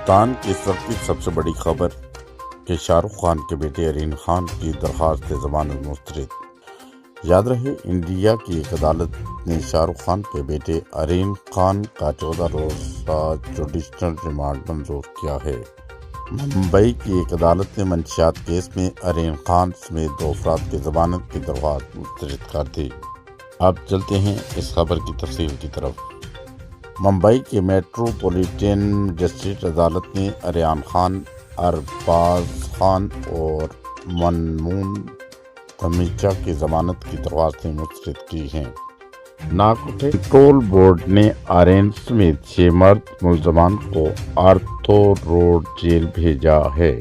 پاکستان کی اس وقت کی سب سے بڑی خبر کہ شاہ رخ خان کے بیٹے ارین خان کی درخواست ضمانت مسترد۔ یاد رہے، انڈیا کی ایک عدالت نے شاہ رخ خان کے بیٹے ارین خان کا 14 روزہ جوڈیشل ریمانڈ منظور کیا ہے۔ ممبئی کی ایک عدالت نے منشیات کیس میں ارین خان سمیت 2 افراد کی ضمانت کی درخواست مسترد کر دی۔ اب چلتے ہیں اس خبر کی تفصیل کی طرف۔ ممبئی کے میٹروپولیٹن ڈسٹرکٹ عدالت نے ارین خان، ارباز خان اور منمون دھمیچا کی ضمانت کی درخواستیں مسترد کی ہیں۔ نارکوٹک کنٹرول بورڈ نے ارین سمیت 6 مرد ملزمان کو آرتھو روڈ جیل بھیجا ہے،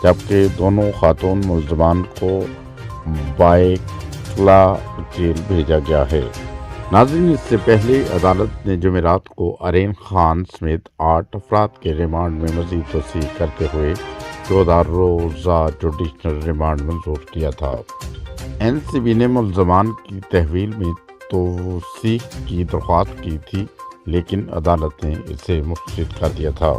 جبکہ دونوں خاتون ملزمان کو بائیکلا جیل بھیجا گیا ہے۔ ناظرین، اس سے پہلے عدالت نے جمعرات کو ارین خان سمیت 8 افراد کے ریمانڈ میں مزید توسیع کرتے ہوئے 14 روزہ جوڈیشل ریمانڈ منظور کیا تھا۔ این سی بی نے ملزمان کی تحویل میں توسیع کی درخواست کی تھی، لیکن عدالت نے اسے مسترد کر دیا تھا۔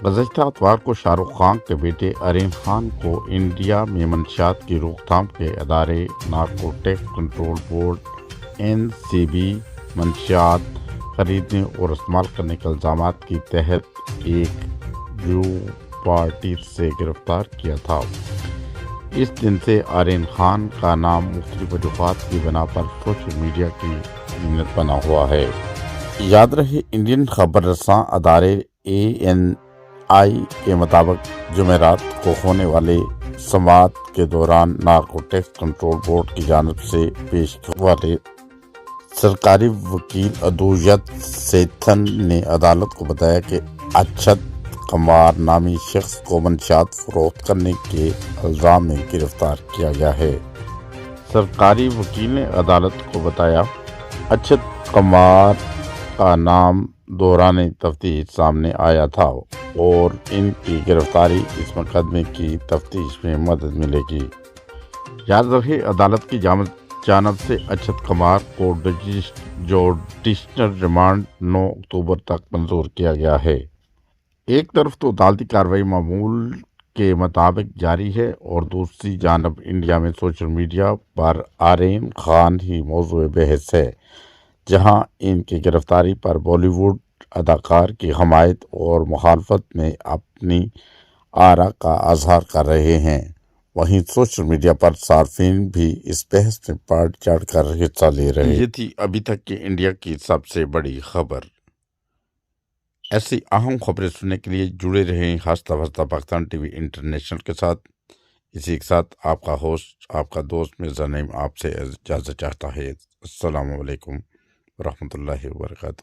گزشتہ اتوار کو شاہ رخ خان کے بیٹے ارین خان کو انڈیا میں منشیات کی روک تھام کے ادارے narcotic control board N C B منشیات خریدنے اور استعمال کرنے کے الزامات کی تحت ایک یو پارٹی سے گرفتار کیا تھا۔ اس دن سے ارین خان کا نام مختلف وجوہات کی بنا پر سوشل میڈیا کی زینت بنا ہوا ہے۔ یاد رہے، انڈین خبر رساں ادارے ANI کے مطابق جمعرات کو ہونے والے سماعت کے دوران نارکوٹکس کنٹرول بورڈ کی جانب سے پیش والے سرکاری وکیل ادویت سیتھن نے عدالت کو بتایا کہ اچھت قمار نامی شخص کو منشیات فروخت کرنے کے الزام میں گرفتار کیا گیا ہے۔ سرکاری وکیل نے عدالت کو بتایا، اچھت قمار کا نام دوران تفتیش سامنے آیا تھا اور ان کی گرفتاری اس مقدمے کی تفتیش میں مدد ملے گی۔ یاد رہے، عدالت کی جانب سے اچھت قمار کو جوڈیشل ریمانڈ 9 اکتوبر تک منظور کیا گیا ہے۔ ایک طرف تو عدالتی کارروائی معمول کے مطابق جاری ہے اور دوسری جانب انڈیا میں سوشل میڈیا پر ارین خان ہی موضوع بحث ہے، جہاں ان کی گرفتاری پر بالی ووڈ اداکار کی حمایت اور مخالفت میں اپنی آرا کا اظہار کر رہے ہیں۔ وہیں سوشل میڈیا پر صارفین بھی اس بحث میں بڑھ چڑھ کر حصہ لے رہے ہیں۔ یہ تھی ابھی تک کی انڈیا کی سب سے بڑی خبر۔ ایسی اہم خبریں سننے کے لیے جڑے رہیں ہنستا بھرتا پاکستان ٹی وی انٹرنیشنل کے ساتھ۔ اسی کے ساتھ آپ کا ہوسٹ، آپ کا دوست مرزا نعیم آپ سے اجازت چاہتا ہے۔ السلام علیکم ورحمۃ اللہ وبرکاتہ۔